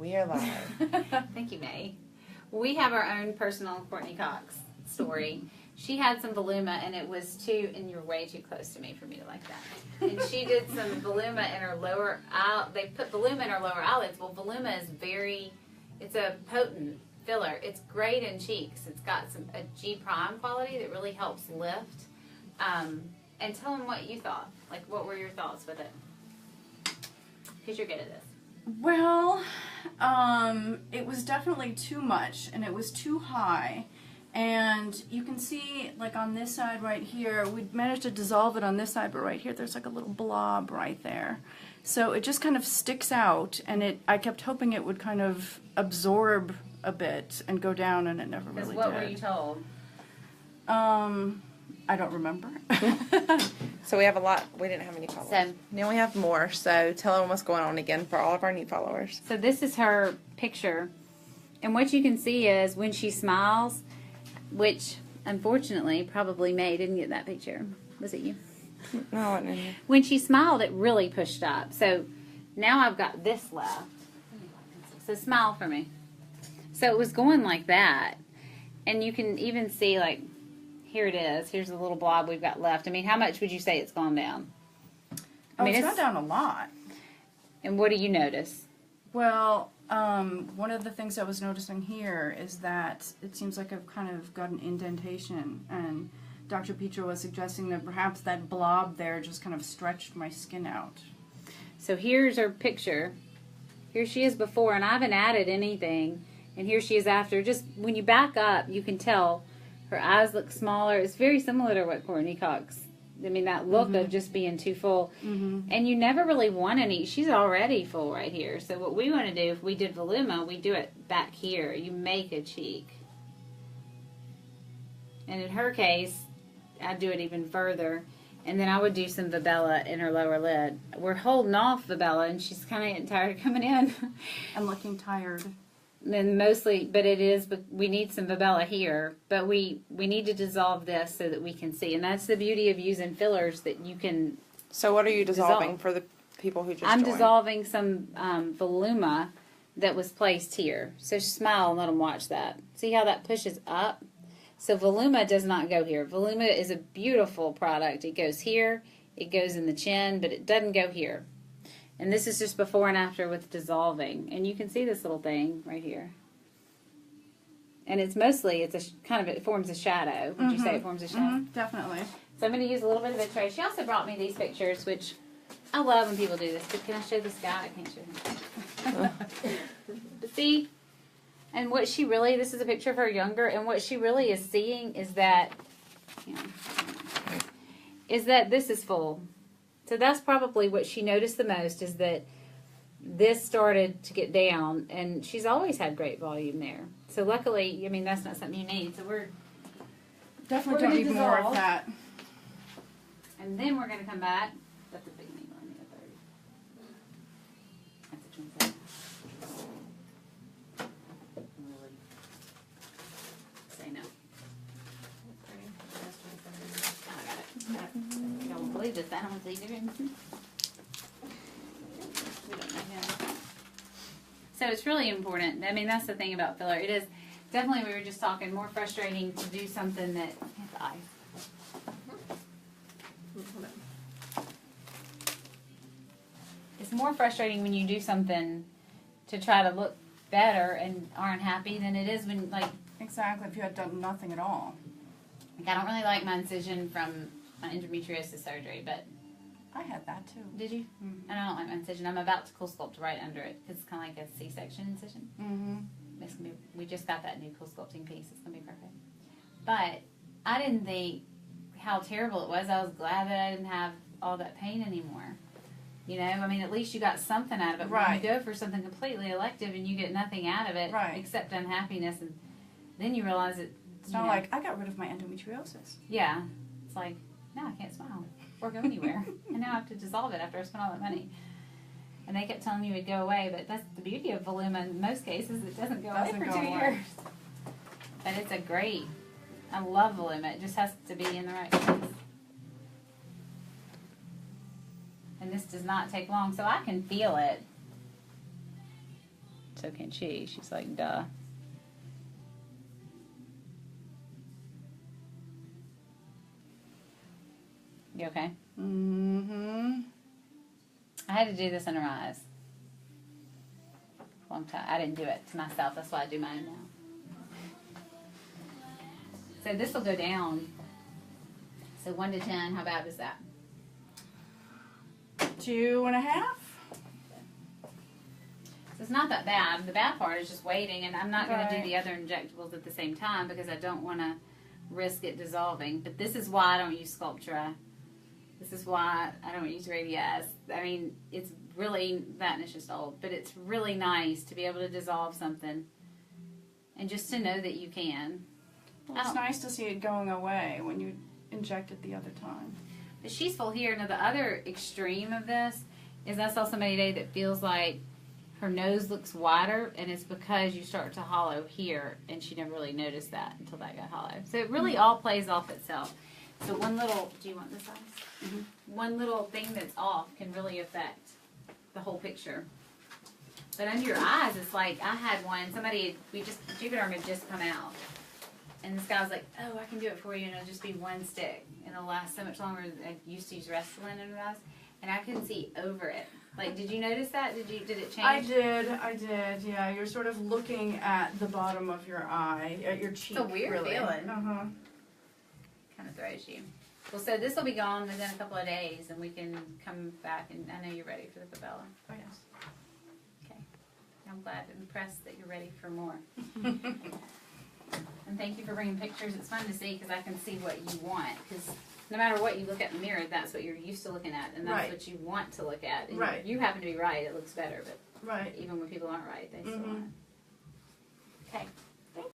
We are live. Thank you, May. We have our own personal Courtney Cox story. She had some voluma, and it was too, and you're way too close to me for me to like that. And she did some voluma in her lower eye. They put voluma in her lower eyelids. Well, voluma is it's a potent filler. It's great in cheeks. It's got a G prime quality that really helps lift. And tell them what you thought. Like, what were your thoughts with it? Because you're good at this. Well, it was definitely too much, and it was too high. And you can see, like, on this side right here, we managed to dissolve it on this side, but right here there's like a little blob right there. So it just kind of sticks out, and I kept hoping it would kind of absorb a bit and go down, and it never really did. What were you told? I don't remember. So we have a lot. We didn't have any followers. So, now we have more, so tell them what's going on again for all of our new followers. So this is her picture. And what you can see is when she smiles, which unfortunately probably May didn't get that picture. Was it you? No, I wasn't in here. When she smiled, it really pushed up. So now I've got this left. So smile for me. So it was going like that. And you can even see, like, here it is. Here's the little blob we've got left. I mean, how much would you say it's gone down? It's gone down a lot. And what do you notice? Well, one of the things I was noticing here is that it seems like I've kind of got an indentation, and Dr. Petro was suggesting that perhaps that blob there just kind of stretched my skin out. So here's her picture. Here she is before, and I haven't added anything. And here she is after. Just when you back up, you can tell her eyes look smaller. It's very similar to what Courtney Cox, I mean, that look of just being too full. And you never really want any. She's already full right here. So what we want to do, if we did voluma, we do it back here. You make a cheek. And in her case, I'd do it even further. And then I would do some Vibella in her lower lid. We're holding off Vibella, and she's kind of getting tired of coming in. I'm looking tired. And mostly, but we need some Vibella here. But we need to dissolve this so that we can see. And that's the beauty of using fillers, that you can. So what are you dissolving for the people who just I'm joined? dissolving some voluma that was placed here. So smile and let them watch that. See how that pushes up? So voluma does not go here. Voluma is a beautiful product. It goes here, it goes in the chin, but it doesn't go here. And this is just before and after with dissolving. And you can see this little thing right here. And it's mostly, it forms a shadow. Would you say it forms a shadow? Definitely. So I'm going to use a little bit of a tray. She also brought me these pictures, which I love when people do this. But can I show this guy? I can't show him. But see? And what she really, this is a picture of her younger, and what she really is seeing is that, this is full. So that's probably what she noticed the most, is that this started to get down, and she's always had great volume there. So luckily, I mean, that's not something you need. So we're Definitely don't need more of that. And then we're going to come back. That's a big needle. I need a 30. That's a 27. Really? Say no. Oh, I got it. You don't believe this. I don't see it. We don't know him. So it's really important. I mean, that's the thing about filler. It is definitely, we were just talking, more frustrating to do something that has ice. It's more frustrating when you do something to try to look better and aren't happy than it is when, like... Exactly, if you had done nothing at all. Like, I don't really like my incision from my endometriosis surgery, but... I had that too. Did you? And I don't like my incision. I'm about to cool sculpt right under it, because it's kind of like a C-section incision. It's gonna be, we just got that new cool sculpting piece. It's going to be perfect. But I didn't think how terrible it was. I was glad that I didn't have all that pain anymore. You know, I mean, at least you got something out of it. Right. When you go for something completely elective and you get nothing out of it, right, except unhappiness, and then you realize it. It's not like, I got rid of my endometriosis. Yeah. It's like, now I can't smile or go anywhere. And now I have to dissolve it after I spent all that money. And they kept telling me it would go away, but that's the beauty of voluma in most cases. It doesn't go away for 2 years. But it's a great, I love voluma. It just has to be in the right place. And this does not take long, so I can feel it. so can she. She's like, duh. You okay? Mm-hmm. I had to do this in her eyes. Long time. I didn't do it to myself. That's why I do mine now. So this will go down. So 1 to 10. How bad is that? 2.5. So it's not that bad. The bad part is just waiting, and I'm not going to do Right. the other injectables at the same time because I don't want to risk it dissolving. But this is why I don't use Sculptra. This is why I don't use Radiesse. I mean, it's really, that and it's just old, but it's really nice to be able to dissolve something and just to know that you can. Well, it's nice to see it going away when you inject it the other time. But she's full here. Now, the other extreme of this is I saw somebody today that feels like her nose looks wider, and it's because you start to hollow here, and she never really noticed that until that got hollow. So it really all plays off itself. So one little, do you want this size? Mm-hmm. One little thing that's off can really affect the whole picture. But under your eyes, it's like, I had one, Juvederm had just come out. And this guy was like, oh, I can do it for you, and it'll just be one stick. And it'll last so much longer. I used to use Restylane under my eyes, and I couldn't see over it. Like, did you notice that? Did it change? I did, yeah. You're sort of looking at the bottom of your eye, at your cheek. It's a weird really. feeling. Uh-huh. Kind of throws you. Well, so this will be gone within a couple of days, and we can come back, and I know you're ready for the Fabella. Oh, yes. Okay. I'm glad and impressed that you're ready for more. And thank you for bringing pictures. It's fun to see because I can see what you want. Because no matter what you look at in the mirror, that's what you're used to looking at, and that's Right. what you want to look at. And Right. you happen to be right. It looks better, but Right. even when people aren't right, they still Mhm. want it.